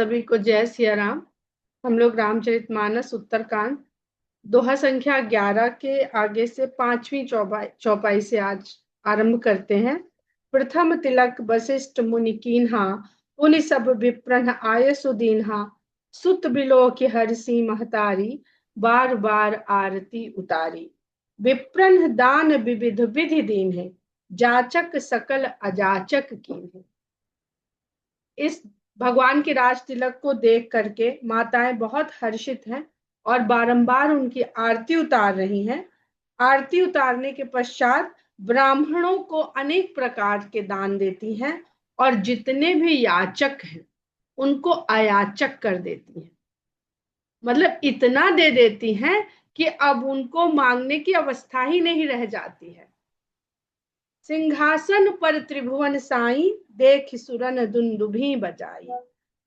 सभी को जय सिया राम। हम लोग रामचरितमानस उत्तरकांड दोहा संख्या 11 के आगे से पांचवी चौपाई चौपाई से आज आरंभ करते हैं। प्रथम तिलक वशिष्ठ मुनि कीन्हा, पुनि सब विप्रन आय सुदीन्हा। सुत बिलो की हरसी महतारी, बार बार आरती उतारी। विप्रन दान विविध विधि दीन है, जाचक सकल अजाचक कीन है। इस भगवान के राज तिलक को देख करके माताएं बहुत हर्षित हैं और बारंबार उनकी आरती उतार रही हैं। आरती उतारने के पश्चात ब्राह्मणों को अनेक प्रकार के दान देती हैं और जितने भी याचक हैं उनको अयाचक कर देती हैं। मतलब इतना दे देती हैं कि अब उनको मांगने की अवस्था ही नहीं रह जाती है। सिंहासन पर त्रिभुवन साई, देख सुरन दुंदुभी बजाई।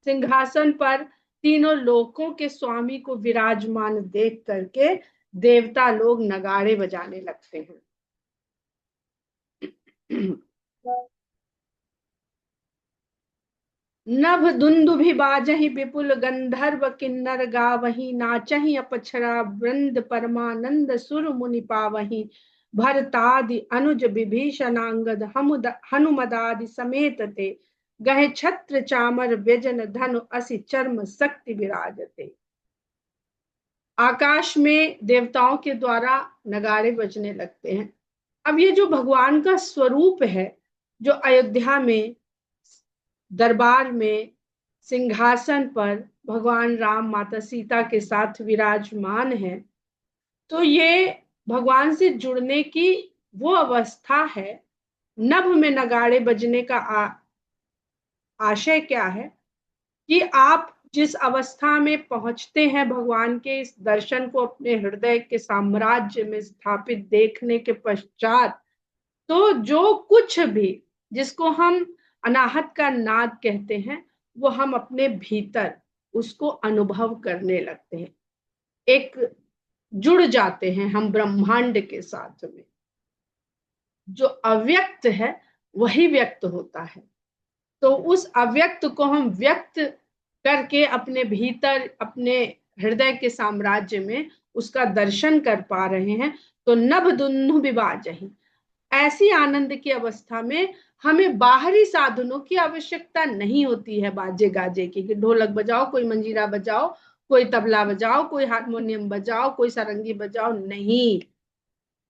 सिंहासन पर तीनों लोकों के स्वामी को विराजमान देख करके देवता लोग नगाड़े बजाने लगते हैं। नभ दुंदुभि बाजहि विपुल, गंधर्व किन्नर गावहि। नाचहि अपक्षरा वृंद, परमानंद सुर मुनि पावहि। भरतादि अनुज विभीषणांगद, हनुमदादि समेत ते। गहे छत्र चामर व्यजन, धनु असि चर्म शक्ति विराजते। आकाश में देवताओं के द्वारा नगाड़े बजने लगते हैं। अब ये जो भगवान का स्वरूप है, जो अयोध्या में दरबार में सिंहासन पर भगवान राम माता सीता के साथ विराजमान है, तो ये भगवान से जुड़ने की वो अवस्था है। नभ में नगाड़े बजने का आशय क्या है कि आप जिस अवस्था में पहुंचते हैं भगवान के इस दर्शन को अपने हृदय के साम्राज्य में स्थापित देखने के पश्चात, तो जो कुछ भी जिसको हम अनाहत का नाद कहते हैं, वो हम अपने भीतर उसको अनुभव करने लगते हैं। एक जुड़ जाते हैं हम ब्रह्मांड के साथ में। जो अव्यक्त है वही व्यक्त होता है। तो उस अव्यक्त को हम व्यक्त करके अपने भीतर अपने हृदय के साम्राज्य में उसका दर्शन कर पा रहे हैं। तो नभ दुन्नु विबाजहि, ऐसी आनंद की अवस्था में हमें बाहरी साधनों की आवश्यकता नहीं होती है। बाजे गाजे की कि ढोलक बजाओ, कोई मंजीरा बजाओ, कोई तबला बजाओ, कोई हारमोनियम बजाओ, कोई सारंगी बजाओ, नहीं।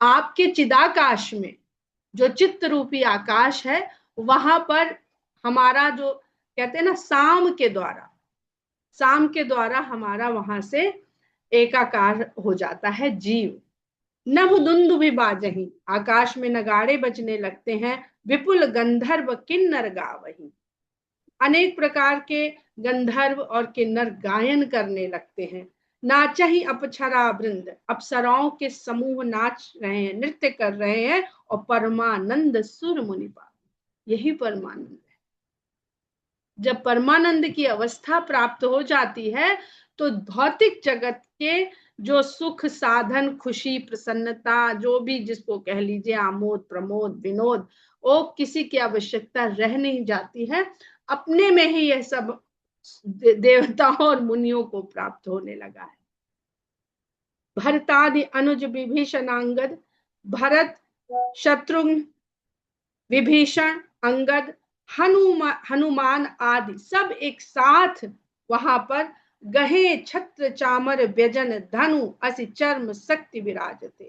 आपके चिदाकाश में जो चित्त रूपी आकाश है, वहां पर हमारा जो कहते हैं ना साम के द्वारा हमारा वहां से एकाकार हो जाता है जीव। नभ दुंदुभि बाजहि, आकाश में नगाड़े बजने लगते हैं। विपुल गंधर्व किन्नर गावहि, अनेक प्रकार के गंधर्व और किन्नर गायन करने लगते हैं। नाचहि अपक्षरा वृंद, अप्सराओं के समूह नाच रहे हैं, नृत्य कर रहे हैं। और परमानंद सुर मुनि पावहि, यही परमानंद है। जब परमानंद की अवस्था प्राप्त हो जाती है तो भौतिक जगत के जो सुख साधन, खुशी, प्रसन्नता, जो भी जिसको कह लीजिए, आमोद प्रमोद विनोद, वो किसी की आवश्यकता रह नहीं जाती है। अपने में ही यह सब देवताओं और मुनियों को प्राप्त होने लगा है। भरतादि अनुज विभीषणांगद, भरत, शत्रुघ्न, विभीषण, अंगद, हनुमान आदि सब एक साथ वहां पर गहे छत्र चामर व्यजन, धनु असि चर्म शक्ति विराजते।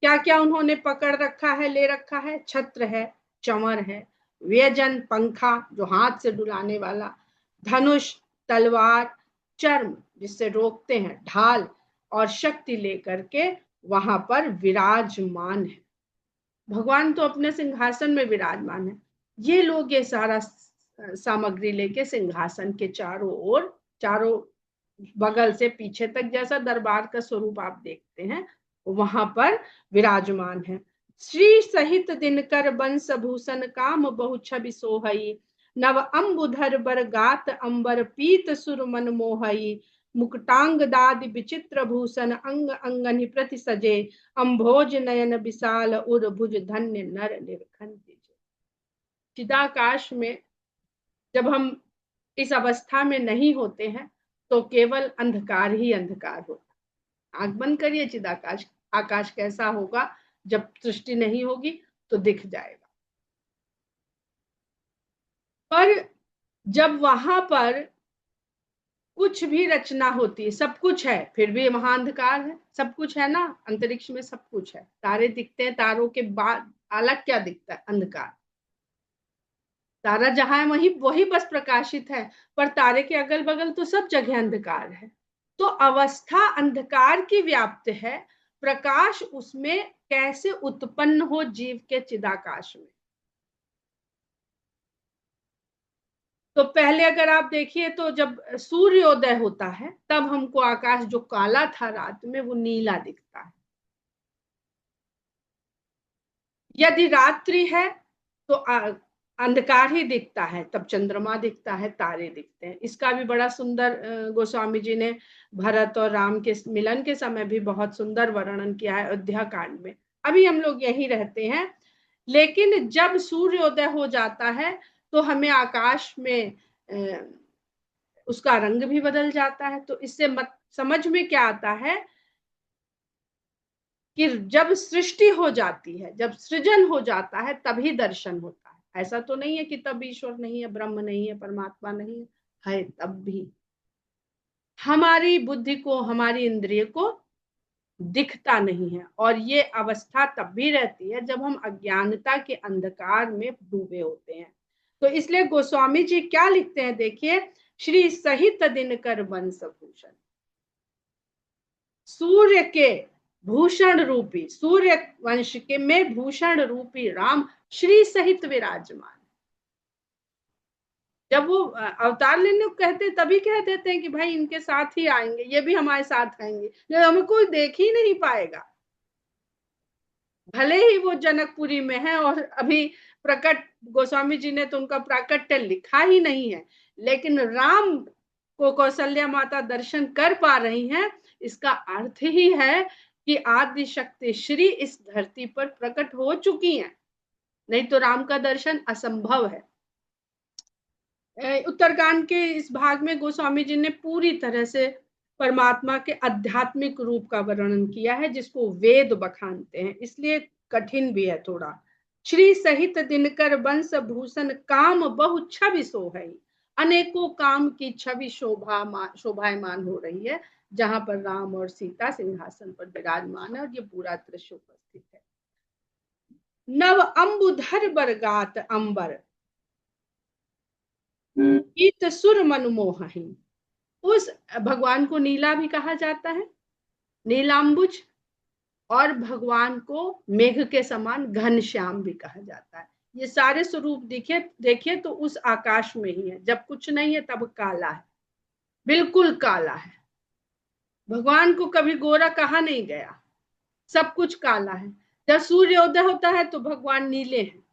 क्या क्या उन्होंने पकड़ रखा है, ले रखा है? छत्र है, चमर है, व्यजन पंखा जो हाथ से डुलाने वाला, धनुष तलवार, चर्म जिससे रोकते हैं, ढाल, और शक्ति लेकर के वहां पर विराजमान है। भगवान तो अपने सिंहासन में विराजमान है। ये लोग ये सारा सामग्री लेके सिंहासन के चारों ओर, चारों बगल से पीछे तक, जैसा दरबार का स्वरूप आप देखते हैं, वहां पर विराजमान है। श्री सहित दिनकर बंस भूषण, काम बहु छवि सोहई। नव अंबुधर बर गात अंबर, पीत सुर मन मोहई। मुकुटांग दादि विचित्र भूषण, अंग अंगनि प्रति सजे। अम्भोज नयन विशाल उर, भुज धन्य नर निरखन। चिदाकाश में जब हम इस अवस्था में नहीं होते हैं तो केवल अंधकार ही अंधकार होता है। आंख बंद करिए, चिदाकाश आकाश कैसा होगा जब सृष्टि नहीं होगी तो दिख जाएगा। पर जब वहां पर कुछ भी रचना होती है, सब कुछ है, फिर भी वहां अंधकार है। सब कुछ है ना, अंतरिक्ष में सब कुछ है, तारे दिखते हैं, तारों के बाद अलग क्या दिखता है? अंधकार। तारा जहां है वही वही बस प्रकाशित है, पर तारे के अगल बगल तो सब जगह अंधकार है। तो अवस्था अंधकार की व्याप्त है, प्रकाश उसमें कैसे उत्पन्न हो जीव के चिदाकाश में। तो पहले अगर आप देखिए तो जब सूर्योदय होता है तब हमको आकाश जो काला था रात में वो नीला दिखता है। यदि रात्रि है तो अंधकार ही दिखता है, तब चंद्रमा दिखता है, तारे दिखते हैं। इसका भी बड़ा सुंदर गोस्वामी जी ने भरत और राम के मिलन के समय भी बहुत सुंदर वर्णन किया है अयोध्या कांड में। अभी हम लोग यहीं रहते हैं, लेकिन जब सूर्योदय हो जाता है तो हमें आकाश में उसका रंग भी बदल जाता है। तो इससे समझ में क्या आता है कि जब सृष्टि हो जाती है, जब सृजन हो जाता है तभी दर्शन होता है। ऐसा तो नहीं है कि तब ईश्वर नहीं है, ब्रह्म नहीं है, परमात्मा नहीं है तब भी हमारी बुद्धि को, हमारी इंद्रिय को दिखता नहीं है। और ये अवस्था तब भी रहती है जब हम अज्ञानता के अंधकार में डूबे होते हैं। तो इसलिए गोस्वामी जी क्या लिखते हैं, देखिए, श्री सहित दिनकर वंश भूषण, सूर्य के भूषण रूपी, सूर्य वंश के में भूषण रूपी राम श्री सहित विराजमान। जब वो अवतार लेने को कहते तभी कह देते हैं कि भाई इनके साथ ही आएंगे, ये भी हमारे साथ आएंगे, हमें कोई देख ही नहीं पाएगा। भले ही वो जनकपुरी में है और अभी प्रकट, गोस्वामी जी ने तो उनका प्राकट्य लिखा ही नहीं है, लेकिन राम को कौशल्या माता दर्शन कर पा रही हैं। इसका अर्थ ही है कि आदि शक्ति श्री इस धरती पर प्रकट हो चुकी हैं, नहीं तो राम का दर्शन असंभव है। उत्तरकांड के इस भाग में गोस्वामी जी ने पूरी तरह से परमात्मा के आध्यात्मिक रूप का वर्णन किया है, जिसको वेद बखानते हैं, इसलिए कठिन भी है थोड़ा। श्री सहित दिनकर वंश भूषण काम बहु छवि सोहै, अनेकों काम की छवि शोभायमान हो रही है, जहां पर राम और सीता सिंहासन पर विराजमान है और ये पूरा दृश्य उपस्थित है। नव अंबुधर बरगात अंबर इत सुर मनमोहि, उस भगवान को नीला भी कहा जाता है, नीलांबुज, और भगवान को मेघ के समान घनश्याम भी कहा जाता है। ये सारे स्वरूप देखिए देखिए तो उस आकाश में ही है, जब कुछ नहीं है तब काला है, बिल्कुल काला है। भगवान को कभी गोरा कहा नहीं गया, सब कुछ काला है। जब सूर्योदय होता है तो भगवान नीले हैं,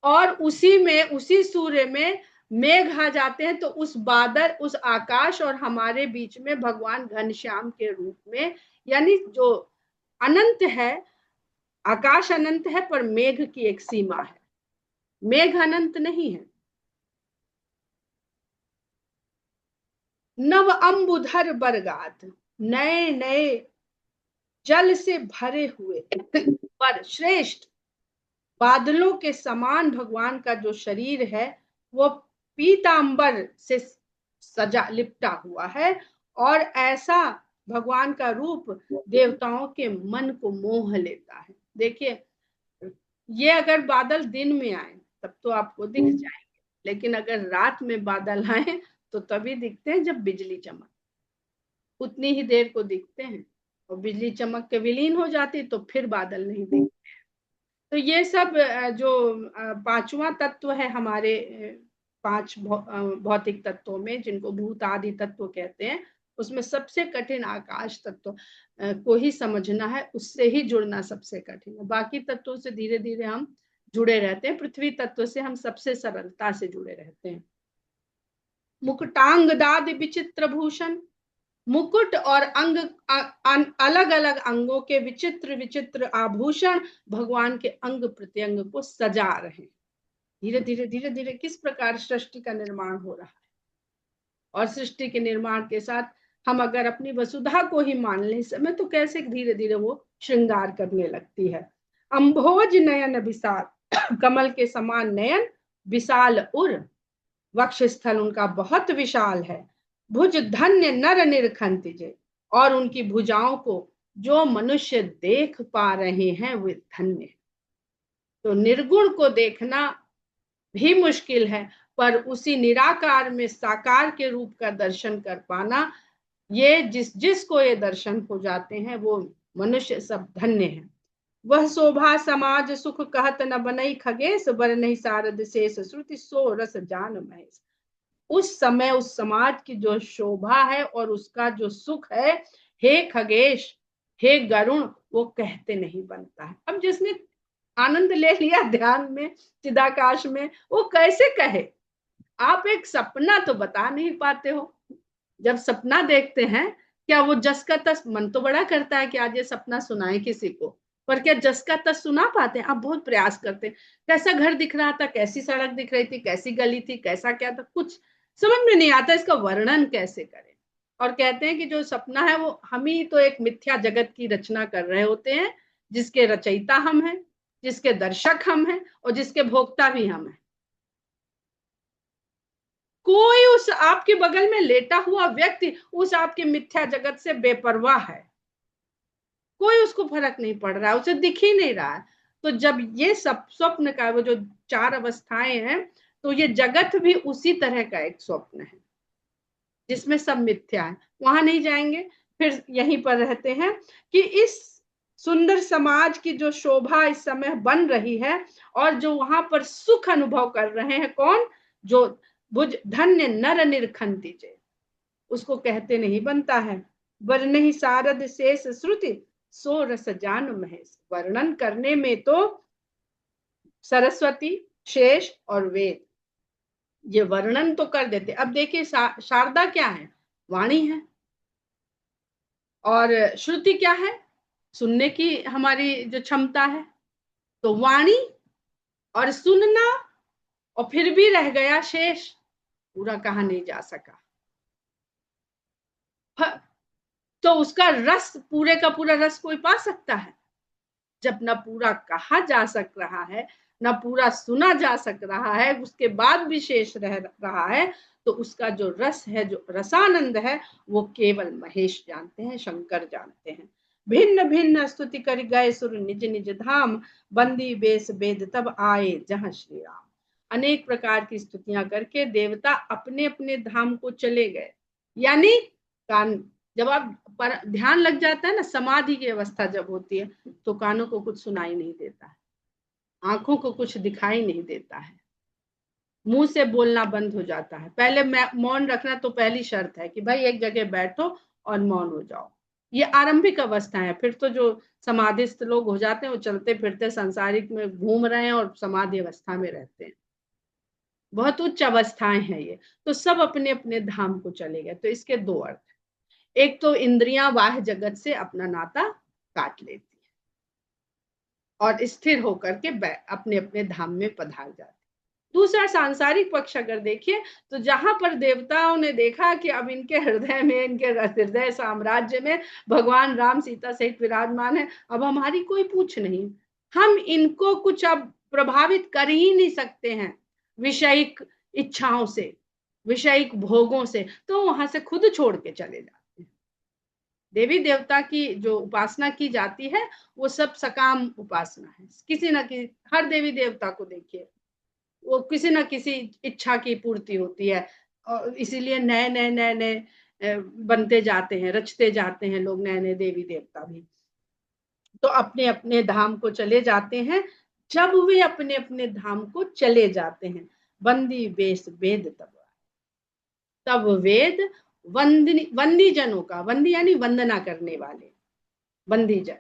और उसी में, उसी सूर्य में मेघ आ जाते हैं तो उस बादल, उस आकाश और हमारे बीच में भगवान घनश्याम के रूप में, यानी जो अनंत है, आकाश अनंत है पर मेघ की एक सीमा है, मेघ अनंत नहीं है। नव अंबुधर बरगात, नए नए जल से भरे हुए पर श्रेष्ठ बादलों के समान भगवान का जो शरीर है वो पीतांबर से सजा लिपटा हुआ है, और ऐसा भगवान का रूप देवताओं के मन को मोह लेता है। देखिए, ये अगर बादल दिन में आए तब तो आपको दिख जाएंगे, लेकिन अगर रात में बादल आए तो तभी दिखते हैं जब बिजली चमक, उतनी ही देर को दिखते हैं, और बिजली चमक के विलीन हो जाती तो फिर बादल नहीं दिखते। तो ये सब जो पांचवा तत्व है हमारे पांच भौतिक तत्वों में, जिनको भूत आदि तत्व कहते हैं, उसमें सबसे कठिन आकाश तत्व को ही समझना है, उससे ही जुड़ना सबसे कठिन है। बाकी तत्वों से धीरे धीरे हम जुड़े रहते हैं, पृथ्वी तत्व से हम सबसे सरलता से जुड़े रहते हैं। मुकुटांग दाद विचित्र भूषण, मुकुट और अंग अलग अलग अंगों के विचित्र विचित्र आभूषण भगवान के अंग प्रत्यंग को सजा रहे हैं। धीरे धीरे धीरे धीरे किस प्रकार सृष्टि का निर्माण हो रहा है। और सृष्टि के निर्माण के साथ हम अगर अपनी वसुधा को ही मान लें इस समय, तो कैसे धीरे धीरे वो श्रृंगार करने लगती है। अंभोज नयन विशाल, कमल के समान नयन, विशाल उर, वक्ष स्थल उनका बहुत विशाल है। भुज धन्य नर निरखंतिजे, और उनकी भुजाओं को जो मनुष्य देख पा रहे हैं वे धन्य। तो निर्गुण को देखना भी मुश्किल है, पर उसी निराकार में साकार के रूप का दर्शन कर पाना, ये जिसको ये दर्शन हो जाते हैं वो मनुष्य सब धन्य है। वह शोभा समाज सुख कहत न बनई खगेश, बर नहीं सारद शेष श्रुति सो रस जान महेश। उस समय उस समाज की जो शोभा है और उसका जो सुख है, हे खगेश, हे गरुण, वो कहते नहीं बनता है। अब जिसने आनंद ले लिया ध्यान में, चिदाकाश में, वो कैसे कहे। आप एक सपना तो बता नहीं पाते हो। जब सपना देखते हैं, क्या वो जस का तस, मन तो बड़ा करता है कि आज ये सपना सुनाए किसी को, पर क्या जस का तस सुना पाते हैं। आप बहुत प्रयास करते हैं, कैसा घर दिख रहा था, कैसी सड़क दिख रही थी, कैसी गली थी, कैसा क्या था, कुछ समझ में नहीं आता, इसका वर्णन कैसे करें। और कहते हैं कि जो सपना है वो हम ही तो एक मिथ्या जगत की रचना कर रहे होते हैं, जिसके रचयिता हम हैं, जिसके दर्शक हम हैं और जिसके भोक्ता भी हम हैं। कोई उस आपके बगल में लेटा हुआ व्यक्ति उस आपके मिथ्या जगत से बेपरवाह है, कोई उसको फर्क नहीं पड़ रहा है, उसे दिख ही नहीं रहा है। तो जब ये सब स्वप्न का वो जो 4 अवस्थाएं हैं, तो ये जगत भी उसी तरह का एक स्वप्न है जिसमें सब मिथ्या है। वहां नहीं जाएंगे, फिर यहीं पर रहते हैं कि इस सुंदर समाज की जो शोभा इस समय बन रही है और जो वहां पर सुख अनुभव कर रहे हैं, कौन, जो भुज धन्य नर निरखंतिजे, उसको कहते नहीं बनता है। वर्ण ही सारद शेष श्रुति सो रस जान महेश। वर्णन करने में तो सरस्वती, शेष और वेद ये वर्णन तो कर देते। अब देखिए शारदा क्या है, वाणी है, और श्रुति क्या है, सुनने की हमारी जो क्षमता है। तो वाणी और सुनना, और फिर भी रह गया शेष, पूरा कहा नहीं जा सका। तो उसका रस, पूरे का पूरा रस कोई पा सकता है जब ना पूरा कहा जा सक रहा है, ना पूरा सुना जा सक रहा है, उसके बाद भी शेष रह रहा है। तो उसका जो रस है, जो रसानंद है, वो केवल महेश जानते हैं, शंकर जानते हैं। भिन्न भिन्न स्तुति कर गए सुर निज निज धाम, बंदी बेस वेद तब आए जहां श्री राम। अनेक प्रकार की स्तुतियां करके देवता अपने अपने धाम को चले गए। यानी कान, जब आप पर ध्यान लग जाता है ना, समाधि की अवस्था जब होती है, तो कानों को कुछ सुनाई नहीं देता है, आंखों को कुछ दिखाई नहीं देता है, मुंह से बोलना बंद हो जाता है। पहले मौन रखना तो पहली शर्त है कि भाई एक जगह बैठो और मौन हो जाओ। ये आरंभिक अवस्था है। फिर तो जो समाधिस्थ लोग हो जाते हैं वो चलते फिरते संसारिक में घूम रहे हैं और समाधि अवस्था में रहते हैं, बहुत उच्च अवस्थाएं हैं ये। तो सब अपने अपने धाम को चले गए। तो इसके दो अर्थ, एक तो इंद्रियां बाह्य जगत से अपना नाता काट लेती है और स्थिर होकर के अपने अपने धाम में पधार जाती। दूसरा सांसारिक पक्ष अगर देखिए, तो जहां पर देवताओं ने देखा कि अब इनके हृदय में, इनके हृदय साम्राज्य में भगवान राम सीता सहित विराजमान है, अब हमारी कोई पूछ नहीं, हम इनको कुछ अब प्रभावित कर ही नहीं सकते हैं विषयिक इच्छाओं से, विषयिक भोगों से, तो वहां से खुद छोड़ के चले जाते हैं। देवी देवता की जो उपासना की जाती है वो सब सकाम उपासना है। किसी न किसी, हर देवी देवता को देखिए, वो किसी न किसी इच्छा की पूर्ति होती है, और इसीलिए नए नए नए नए बनते जाते हैं, रचते जाते हैं लोग नए नए देवी देवता भी। तो अपने अपने धाम को चले जाते हैं। जब वे अपने अपने धाम को चले जाते हैं, बंदी बेस वेद तब वेद वंदी जनों का, वंदी यानी वंदना करने वाले, बंदी जन,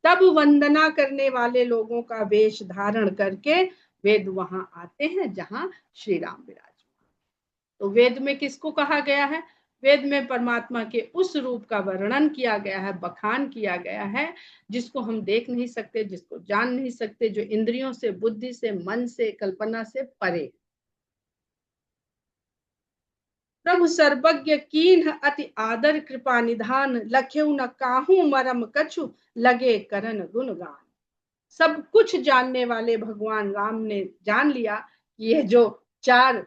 तब वंदना करने वाले लोगों का वेश धारण करके वेद वहां आते हैं जहां श्री राम विराजमान। तो वेद में किसको कहा गया है, वेद में परमात्मा के उस रूप का वर्णन किया गया है, बखान किया गया है, जिसको हम देख नहीं सकते, जिसको जान नहीं सकते, जो इंद्रियों से, बुद्धि से, मन से, कल्पना से परे। प्रभु सर्वज्ञ कीन अति आदर कृपा निधान, लख्यऊ न काहू मरम कछु, लगे करन गुणगान। सब कुछ जानने वाले भगवान राम ने जान लिया कि ये जो चार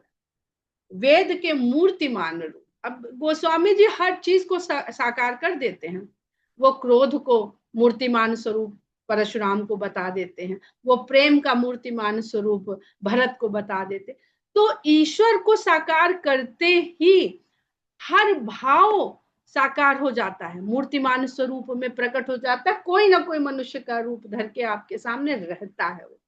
वेद के मूर्तिमान रूप, अब गोस्वामी जी हर चीज को साकार कर देते हैं। वो क्रोध को मूर्तिमान स्वरूप परशुराम को बता देते हैं, वो प्रेम का मूर्तिमान स्वरूप भरत को बता देते। तो ईश्वर को साकार करते ही हर भाव साकार हो जाता है, मूर्तिमान स्वरूप में प्रकट हो जाता है। कोई ना कोई मनुष्य का रूप धर के आपके सामने रहता है। वो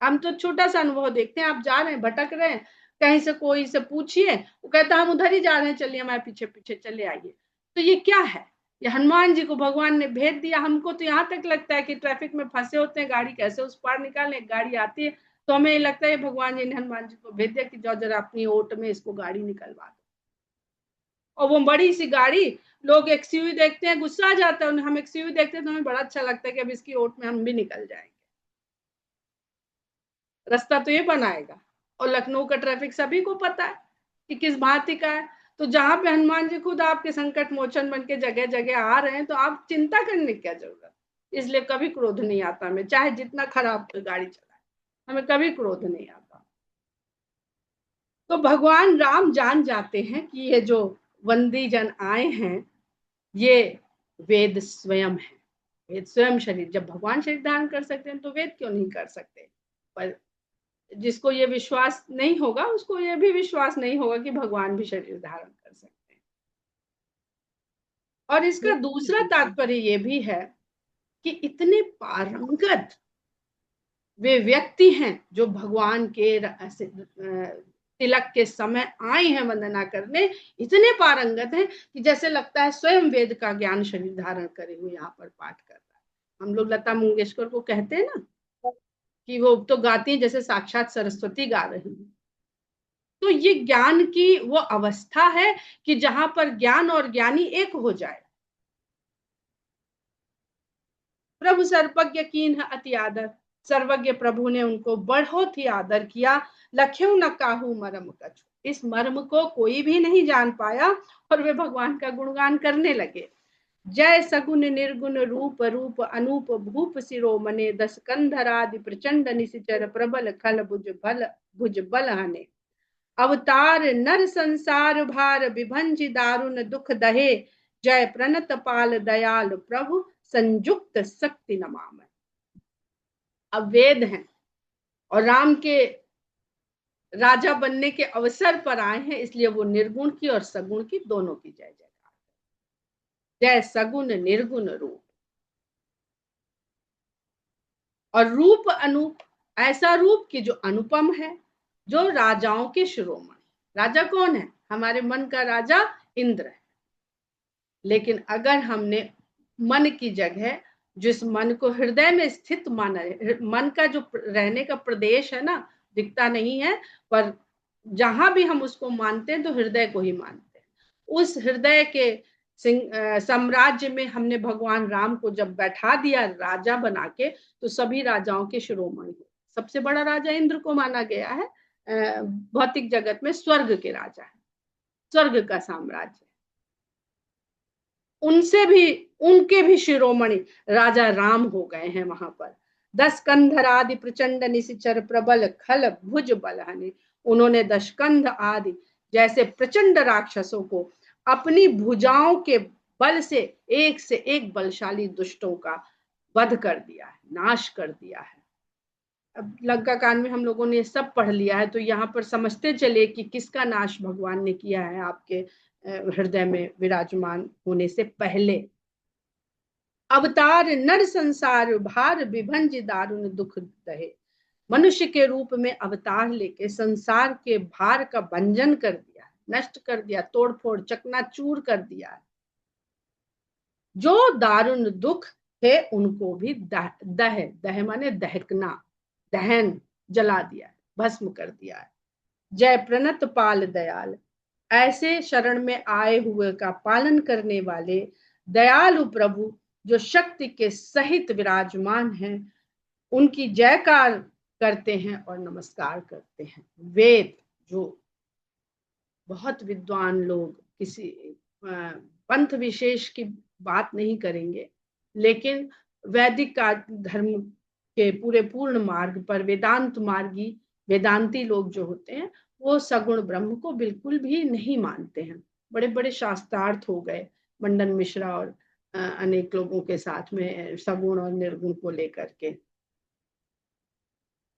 हम तो छोटा सा अनुभव देखते हैं, आप जा रहे हैं, भटक रहे हैं, कहीं से कोई से पूछिए, वो कहता हम उधर ही जा रहे हैं, चलिए हमारे पीछे पीछे चले आइए। तो ये क्या है? ये हनुमान जी को भगवान ने भेज दिया। हमको तो यहाँ तक लगता है कि ट्रैफिक में फंसे होते हैं, गाड़ी कैसे उस पार निकालें, गाड़ी आती है तो हमें लगता है भगवान जी ने हनुमान जी को भेज दिया कि जाओ जरा अपनी ओट में इसको गाड़ी निकलवा दो। और वो बड़ी सी गाड़ी, लोग एक्सयूवी देखते हैं गुस्सा आ जाता है, हम एक्सयूवी देखते हैं तो हमें बड़ा अच्छा लगता है कि अब इसकी ओट में हम भी निकल जाएंगे। रास्ता तो ये बनाएगा। और लखनऊ का ट्रैफिक सभी को पता है कि किस भांति का है। तो जहां पे हनुमान जी खुद आपके संकट मोचन बन के जगह जगह आ रहे हैं, तो आप चिंता करने की क्या जरूरत। इसलिए कभी क्रोध नहीं आता हमें, चाहे जितना खराब गाड़ी चलाए, हमें कभी क्रोध नहीं आता। तो भगवान राम जान जाते हैं कि ये जो वंदी जन आए हैं, ये वेद स्वयं है। वेद स्वयं शरीर, जब भगवान शरीर धारण कर सकते हैं तो वेद क्यों नहीं कर सकते। पर जिसको ये विश्वास नहीं होगा, उसको ये भी विश्वास नहीं होगा कि भगवान भी शरीर धारण कर सकते हैं। और इसका दूसरा तात्पर्य ये भी है कि इतने पारंगत वे व्यक्ति हैं जो भगवान के तिलक के समय आए हैं वंदना करने, इतने पारंगत हैं कि जैसे लगता है स्वयं वेद का ज्ञान शरीर धारण करे हुए यहाँ पर पाठ कर रहा है। हम लोग लता मंगेशकर को कहते हैं ना कि वो तो गाती हैं जैसे साक्षात सरस्वती गा रही है। तो ये ज्ञान की वो अवस्था है कि जहां पर ज्ञान और ज्ञानी एक हो जाए। प्रभु सर्वज्ञ कीन अति आदर, सर्वज्ञ प्रभु ने उनको बहुत ही आदर किया। लख्यू न काहू मरम कछु, इस मर्म को कोई भी नहीं जान पाया और वे भगवान का गुणगान करने लगे। जय सगुन निर्गुण रूप रूप अनूप भूप सिरोमणे, दस कंधरादि प्रचंड निशिचर प्रबल खल भुज बल हने। अवतार नर संसार भार विभंजि दारुण दुख दहे, जय प्रणत पाल दयाल प्रभु संयुक्त शक्ति नमाम। अब वेद हैं और राम के राजा बनने के अवसर पर आए हैं, इसलिए वो निर्गुण की और सगुण की दोनों की जय जयकार। जय सगुण निर्गुण रूप, और रूप अनूप, ऐसा रूप कि जो अनुपम है, जो राजाओं के शिरोमणि। राजा कौन है? हमारे मन का राजा इंद्र है। लेकिन अगर हमने मन की जगह, जिस मन को हृदय में स्थित माना है, मन का जो रहने का प्रदेश है ना, दिखता नहीं है, पर जहां भी हम उसको मानते हैं तो हृदय को ही मानते हैं। उस हृदय के साम्राज्य में हमने भगवान राम को जब बैठा दिया राजा बना के, तो सभी राजाओं के शिरोमणि। सबसे बड़ा राजा इंद्र को माना गया है, भौतिक जगत में स्वर्ग के राजा है, स्वर्ग का साम्राज्य। उनसे भी, उनके भी शिरोमणि राजा राम हो गए हैं वहां पर। दस कंधर आदि प्रचंड निशिचर प्रबल खल भुज बलहने, उन्होंने दशकंध आदि जैसे प्रचंड राक्षसों को अपनी भुजाओं के बल से एक बलशाली दुष्टों का वध कर दिया है, नाश कर दिया है। अब लंका कांड में हम लोगों ने सब पढ़ लिया है, तो यहाँ पर समझते चले कि किसका नाश भगवान ने किया है आपके हृदय में विराजमान होने से पहले। अवतार नर संसार भार विभंज दारुण दुख दहे, मनुष्य के रूप में अवतार लेके संसार के भार का भंजन कर दिया, नष्ट कर दिया, तोड़फोड़ चकनाचूर कर दिया। जो दारुण दुख थे उनको भी दह माने दहकना, दहन, जला दिया, भस्म कर दिया है। जय प्रणत पाल दयाल, ऐसे शरण में आए हुए का पालन करने वाले दयालु प्रभु जो शक्ति के सहित विराजमान हैं, उनकी जयकार करते हैं और नमस्कार करते हैं। वेद, जो बहुत विद्वान लोग किसी पंथ विशेष की बात नहीं करेंगे, लेकिन वैदिक धर्म के पूरे पूर्ण मार्ग पर वेदांत मार्गी वेदांती लोग जो होते हैं, वो सगुण ब्रह्म को बिल्कुल भी नहीं मानते हैं। बड़े बड़े शास्त्रार्थ हो गए मंडन मिश्रा और अनेक लोगों के साथ में सगुण और निर्गुण को लेकर के।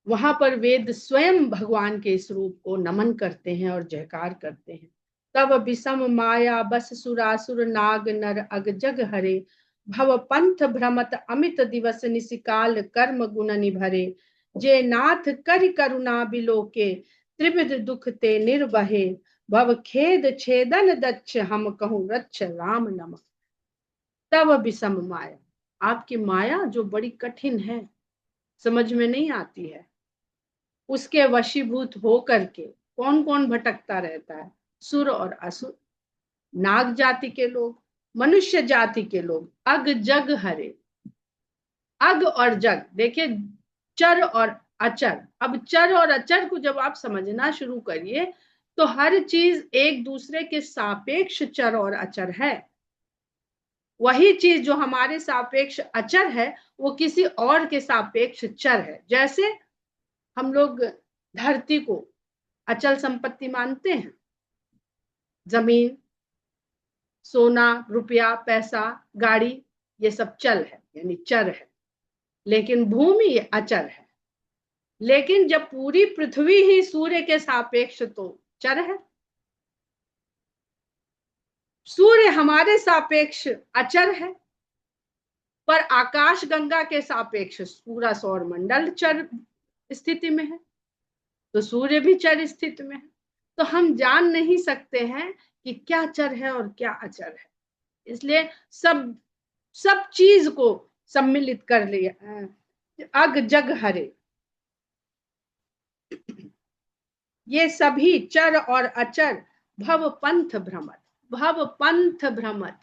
वहां पर वेद स्वयं भगवान के इस रूप को नमन करते हैं और जयकार करते हैं। तब विषम माया बस सुरासुर नाग नर अग जग हरे, भव पंथ भ्रमत अमित दिवस निशिकाल कर्म गुण निभरे, जे नाथ करि करुणा बिलोके त्रिविध दुख ते निर्वहे, भव खेद छेदन दच्छ हम कहूँ रच्छ राम नमः। तब विषम माया, आपकी माया जो बड़ी कठिन है, समझ में नहीं आती है, उसके वशीभूत हो करके कौन कौन भटकता रहता है? सुर और असुर, नाग जाति के लोग, मनुष्य जाति के लोग, अग जग हरे। अग और जग, देखिए चर और अचर। अब चर और अचर को जब आप समझना शुरू करिए तो हर चीज एक दूसरे के सापेक्ष चर और अचर है। वही चीज जो हमारे सापेक्ष अचर है, वो किसी और के सापेक्ष चर है। जैसे हम लोग धरती को अचल संपत्ति मानते हैं, जमीन, सोना, रुपया, पैसा, गाड़ी, ये सब चल है, यानी चर है। लेकिन भूमि अचर है। लेकिन जब पूरी पृथ्वी ही सूर्य के सापेक्ष तो चर है। सूर्य हमारे सापेक्ष अचर है, पर आकाश गंगा के सापेक्ष पूरा सौर मंडल चर स्थिति में है, तो सूर्य भी चर स्थिति में है। तो हम जान नहीं सकते हैं कि क्या चर है और क्या अचर है। इसलिए सब सब चीज को सम्मिलित कर लिया। अग जग हरे, ये सभी चर और अचर भव पंथ भ्रमत। भव पंथ भ्रमत,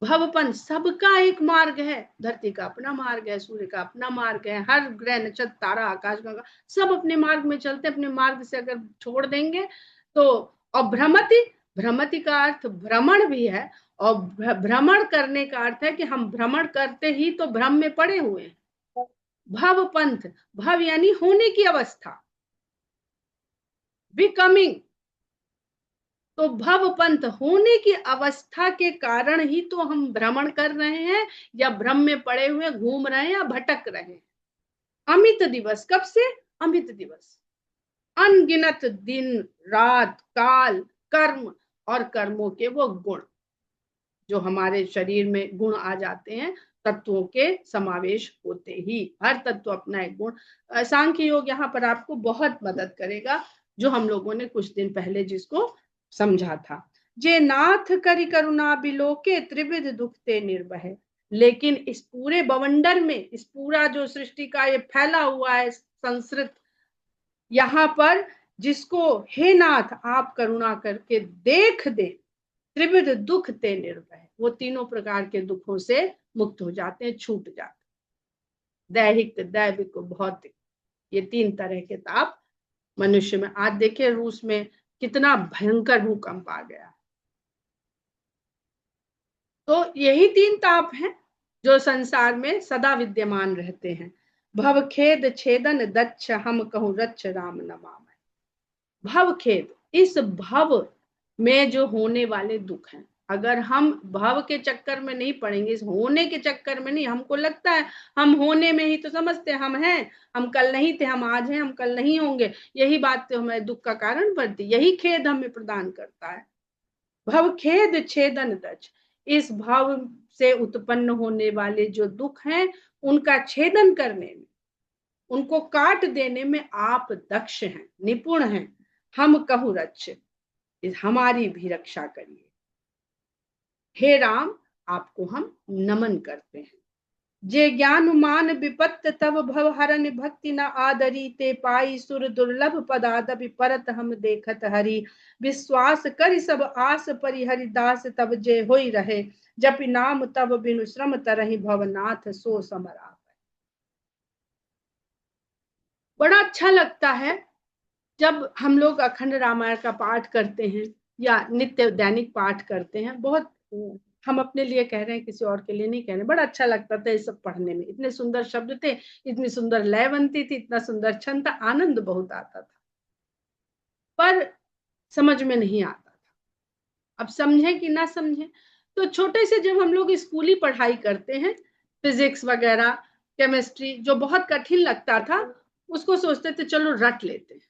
भव पंथ, सबका एक मार्ग है। धरती का अपना मार्ग है, सूर्य का अपना मार्ग है, हर ग्रह नक्षत्र तारा आकाश गंगा सब अपने मार्ग में चलते। अपने मार्ग से अगर छोड़ देंगे तो, और भ्रमति, भ्रमति का अर्थ भ्रमण भी है, और भ्रमण करने का अर्थ है कि हम भ्रमण करते ही तो भ्रम में पड़े हुए हैं। भव पंथ, भव यानी होने की अवस्था, बिकमिंग, तो भव पंथ होने की अवस्था के कारण ही तो हम भ्रमण कर रहे हैं, या भ्रम में पड़े हुए घूम रहे हैं या भटक रहे हैं। अमित दिवस, कब से? अमित दिवस, अनगिनत दिन रात काल कर्म और कर्मों के वो गुण, जो हमारे शरीर में गुण आ जाते हैं तत्वों के समावेश होते ही। हर तत्व अपना एक गुण। सांख्य योग यहाँ पर आपको बहुत मदद करेगा, जो हम लोगों ने कुछ दिन पहले जिसको समझा था। जे नाथ करि करुणा बिलोके त्रिविध दुख ते निर्भय। लेकिन इस पूरे बवंडर में, इस पूरा जो सृष्टि का ये फैला हुआ है संस्कृत, यहाँ पर जिसको हे नाथ आप करुणा करके देख दे, त्रिविध दुख ते निर्भय, वो तीनों प्रकार के दुखों से मुक्त हो जाते हैं, छूट जाते हैं। दैहिक, दैविक, भौतिक, ये तीन तरह के ताप मनुष्य में। आज देखिए रूस में कितना भयंकर भूकंप आ गया। तो यही तीन ताप हैं जो संसार में सदा विद्यमान रहते हैं। भव खेद छेदन दच्छ हम कहूँ रच्छ राम नमामि। भव खेद, इस भव में जो होने वाले दुख हैं, अगर हम भव के चक्कर में नहीं पड़ेंगे, इस होने के चक्कर में नहीं, हमको लगता है हम होने में ही तो समझते हैं हम हैं, हम कल नहीं थे, हम आज हैं, हम कल नहीं होंगे, यही बात तो हमें दुख का कारण बनती, यही खेद हमें प्रदान करता है। भव खेद छेदन दच्छ, इस भाव से उत्पन्न होने वाले जो दुख हैं, उनका छेदन करने में, उनको काट देने में आप दक्ष हैं, निपुण हैं। हम कहूँ रच्छ, हमारी भी रक्षा करिए। हे राम, आपको हम नमन करते हैं। जे ज्ञान मान विपत्त तब भव हरन भक्ति न आदरी ते पाई सुर दुर्लभ पदादपि परत हम देखत हरि विश्वास करि सब आस परिहरि दास तब जे होई रहे जपि नाम तब बिनु श्रम तरहि भवनाथ सो समरा। बड़ा अच्छा लगता है जब हम लोग अखंड रामायण का पाठ करते हैं या नित्य दैनिक पाठ करते हैं। बहुत हम अपने लिए कह रहे हैं, किसी और के लिए नहीं कह रहे। बड़ा अच्छा लगता था ये सब पढ़ने में, इतने सुंदर शब्द थे, इतनी सुंदर लय बनती थी, इतना सुंदर छंद था, आनंद बहुत आता था, पर समझ में नहीं आता था। अब समझे कि ना समझे, तो छोटे से जब हम लोग स्कूली पढ़ाई करते हैं, फिजिक्स वगैरह, केमिस्ट्री जो बहुत कठिन लगता था, उसको सोचते थे चलो रट लेते हैं,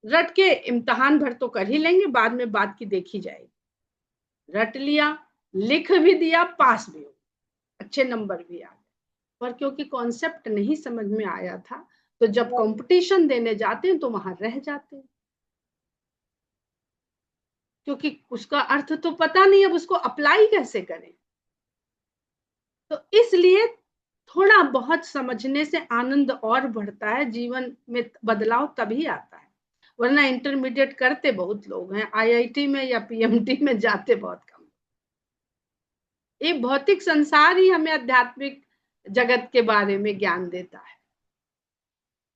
रट के इम्तिहान भर तो कर ही लेंगे, बाद में बात की देखी जाएगी। रट लिया, लिख भी दिया, पास भी हो, अच्छे नंबर भी आ गए। पर क्योंकि कॉन्सेप्ट नहीं समझ में आया था, तो जब कंपटीशन देने जाते हैं तो वहां रह जाते हैं, क्योंकि उसका अर्थ तो पता नहीं, अब उसको अप्लाई कैसे करें। तो इसलिए थोड़ा बहुत समझने से आनंद और बढ़ता है, जीवन में बदलाव तभी आता है। वरना इंटरमीडिएट करते बहुत लोग हैं, आईआईटी में या पीएमटी में जाते बहुत कम। ये भौतिक संसार ही हमें आध्यात्मिक जगत के बारे में ज्ञान देता है।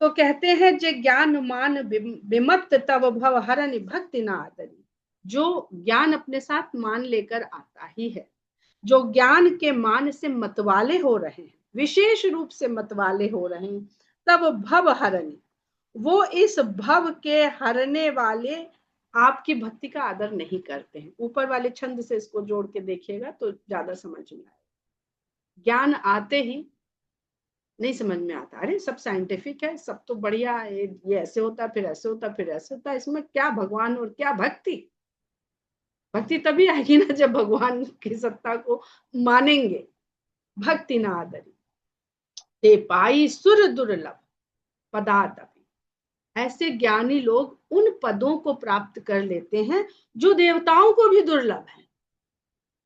तो कहते हैं जे ज्ञान मान विमत्त तब भव हरनि भक्ति ना आदरी। जो ज्ञान अपने साथ मान लेकर आता ही है, जो ज्ञान के मान से मतवाले हो रहे हैं, विशेष रूप से मतवाले हो रहे हैं, तब भव हरनि, वो इस भव के हरने वाले आपकी भक्ति का आदर नहीं करते हैं। ऊपर वाले छंद से इसको जोड़ के देखिएगा तो ज्यादा समझ में आएगा। ज्ञान आते ही नहीं समझ में आता, अरे सब साइंटिफिक है, सब तो बढ़िया है, ये ऐसे होता फिर ऐसे होता फिर ऐसे होता, इसमें क्या भगवान और क्या भक्ति। भक्ति तभी आएगी ना जब भगवान की सत्ता को मानेंगे। भक्ति ना आदरी ते पाई सुर दुर्लभ पदादपि। ऐसे ज्ञानी लोग उन पदों को प्राप्त कर लेते हैं जो देवताओं को भी दुर्लभ है।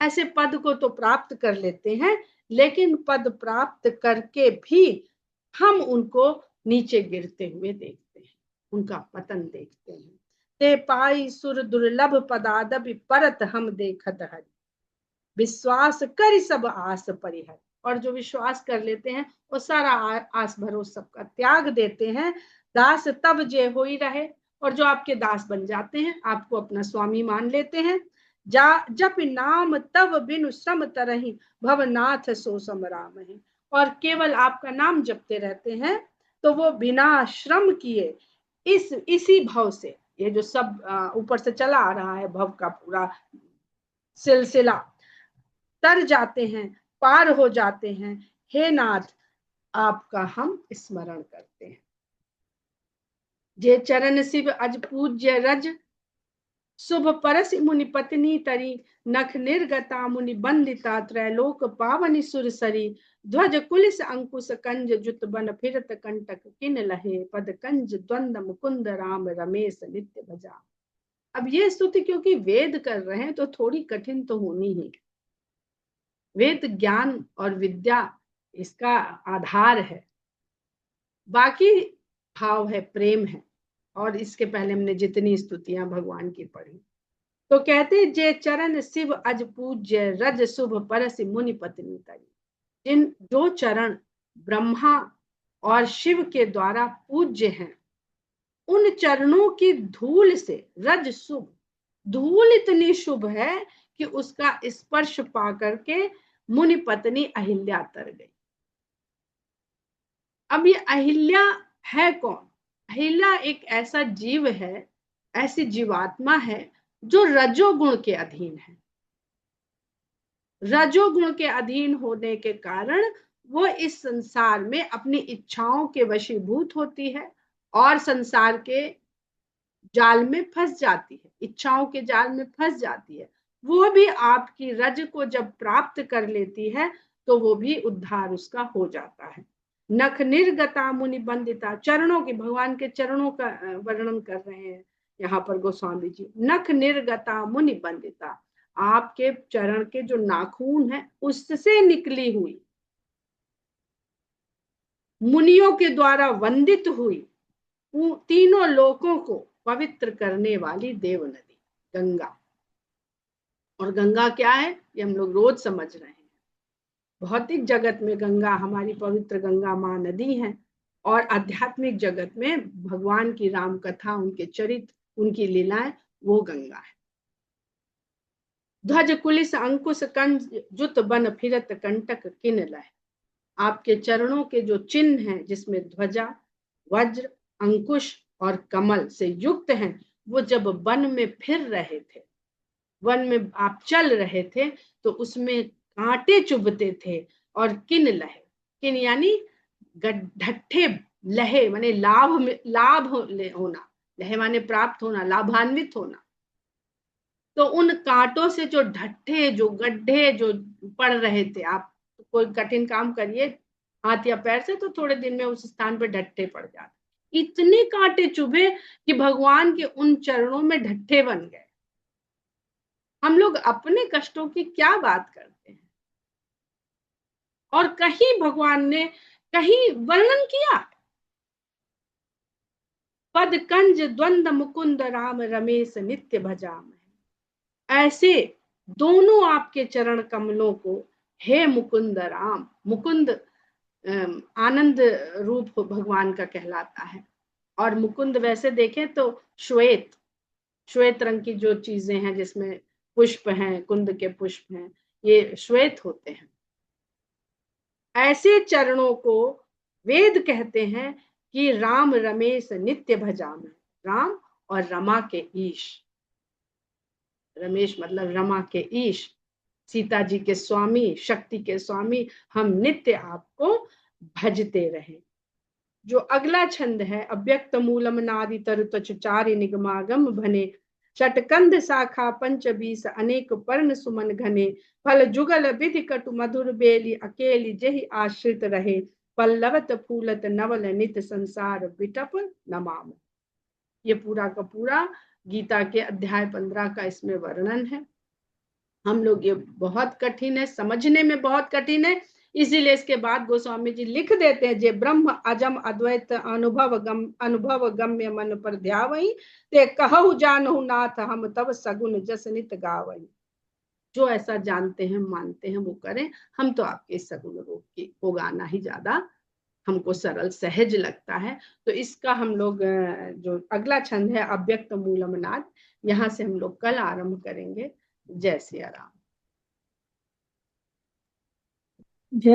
ऐसे पद को तो प्राप्त कर लेते हैं, लेकिन पद प्राप्त करके भी हम उनको नीचे गिरते हुए देखते हैं, उनका पतन देखते हैं। ते पाई सुर दुर्लभ पदादपि परत हम देखत हरि विश्वास कर सब आस परिहर। और जो विश्वास कर लेते हैं वो सारा आस भरोस सबका त्याग देते हैं। दास तब जे होई रहे, और जो आपके दास बन जाते हैं, आपको अपना स्वामी मान लेते हैं। जा जप नाम तब बिनु श्रम तरही भवनाथ सो समराम है। और केवल आपका नाम जपते रहते हैं तो वो बिना श्रम किए इसी भव से, ये जो सब ऊपर से चला आ रहा है भव का पूरा सिलसिला, तर जाते हैं, पार हो जाते हैं। हे नाथ, आपका हम स्मरण करते हैं। जे चरण शिव अज पूज्य रज शुभ परस मुनि पत्नी तरी नख निर्गता मुनि बंदिता त्रैलोक पावनि सुरसरी ध्वज कुलिस अंकुश कंज जुत बन फिरत कंटक किन लहे पद कंज द्वंद मुकुंद राम रमेश नित्य भजा। अब ये स्तुति क्योंकि वेद कर रहे हैं तो थोड़ी कठिन तो होनी ही। वेद ज्ञान और विद्या इसका आधार है, बाकी भाव है, प्रेम है। और इसके पहले हमने जितनी स्तुतियां भगवान की पढ़ी, तो कहते जे चरण शिव अज पूज्य रज शुभ परस मुनि पत्नी तरी। जिन जो चरण ब्रह्मा और शिव के द्वारा पूज्य हैं, उन चरणों की धूल से, रज शुभ, धूल इतनी शुभ है कि उसका स्पर्श पा करके मुनि पत्नी अहिल्या तर गई। अब ये अहिल्या है कौन? अहिल्या एक ऐसा जीव है, ऐसी जीवात्मा है जो रजोगुण के अधीन है। रजोगुण के अधीन होने के कारण वो इस संसार में अपनी इच्छाओं के वशीभूत होती है और संसार के जाल में फंस जाती है, इच्छाओं के जाल में फंस जाती है। वो भी आपकी रज को जब प्राप्त कर लेती है तो वो भी उद्धार उसका हो जाता है। नख निर्गता मुनि बंदिता, चरणों की, भगवान के चरणों का वर्णन कर रहे हैं यहाँ पर गोस्वामी जी। नख निर्गता मुनि बंदिता, आपके चरण के जो नाखून है उससे निकली हुई मुनियों के द्वारा वंदित हुई, तीनों लोकों को पवित्र करने वाली देव नदी गंगा। और गंगा क्या है ये हम लोग रोज समझ रहे हैं। भौतिक जगत में गंगा हमारी पवित्र गंगा माँ नदी है, और आध्यात्मिक जगत में भगवान की राम कथा, उनके चरित्र, उनकी लीलाएं, वो गंगा है। ध्वज कुलिस अंकुश कंज जुत बन फिरत कंटक किन लय। आपके चरणों के जो चिन्ह हैं, जिसमें ध्वजा, वज्र, अंकुश और कमल से युक्त हैं, वो जब वन में फिर रहे थे, वन में आप चल रहे थे, तो उसमें कांटे चुभते थे। और किन लहे, किन यानी ढट्ठे, लहे माने लाभ में, लाभ होना, लहे माने प्राप्त होना, लाभान्वित होना। तो उन कांटों से जो ढट्ठे, जो गड्ढे जो पड़ रहे थे, आप कोई कठिन काम करिए हाथ या पैर से, तो थोड़े दिन में उस स्थान पर ढट्ठे पड़ जाते। इतने कांटे चुभे कि भगवान के उन चरणों में ढट्ठे बन गए। हम लोग अपने कष्टों की क्या बात करते हैं, और कहीं भगवान ने कहीं वर्णन किया। पद कंज द्वंद मुकुंद राम रमेश नित्य भजाम। ऐसे दोनों आपके चरण कमलों को, हे मुकुंद राम, मुकुंद आनंद रूप भगवान का कहलाता है। और मुकुंद वैसे देखें तो श्वेत, श्वेत रंग की जो चीजें हैं, जिसमें पुष्प हैं, कुंद के पुष्प हैं, ये श्वेत होते हैं। ऐसे चरणों को वेद कहते हैं कि राम रमेश नित्य भजाम। राम और रमा के ईश, रमेश मतलब रमा के ईश, सीता जी के स्वामी, शक्ति के स्वामी, हम नित्य आपको भजते रहे। जो अगला छंद है, अव्यक्त मूलम नादि तरुतचारि निगमागम भने, षटकंद शाखा पंचबीस अनेक पर्ण सुमन घने, फल जुगल विधि कटु मधुर बेली अकेली जेहि आश्रित रहे, पल्लवत फूलत नवल नित संसार बिटप नमाम। ये पूरा का पूरा गीता के अध्याय 15 का इसमें वर्णन है। हम लोग, ये बहुत कठिन है, समझने में बहुत कठिन है, इसीलिए इसके बाद गोस्वामी जी लिख देते हैं, जे ब्रह्म अजम अद्वैत अनुभव गम्य मन पर ध्यावई, ते कहु जानहु नाथ हम तब सगुन जस नित गावई। जो ऐसा जानते हैं, मानते हैं, वो करें। हम तो आपके सगुण रूप को गाना ही ज्यादा हमको सरल सहज लगता है। तो इसका हम लोग जो अगला छंद है, अव्यक्त मूलम नाद, यहाँ से हम लोग कल आरंभ करेंगे। जय सिया राम। जय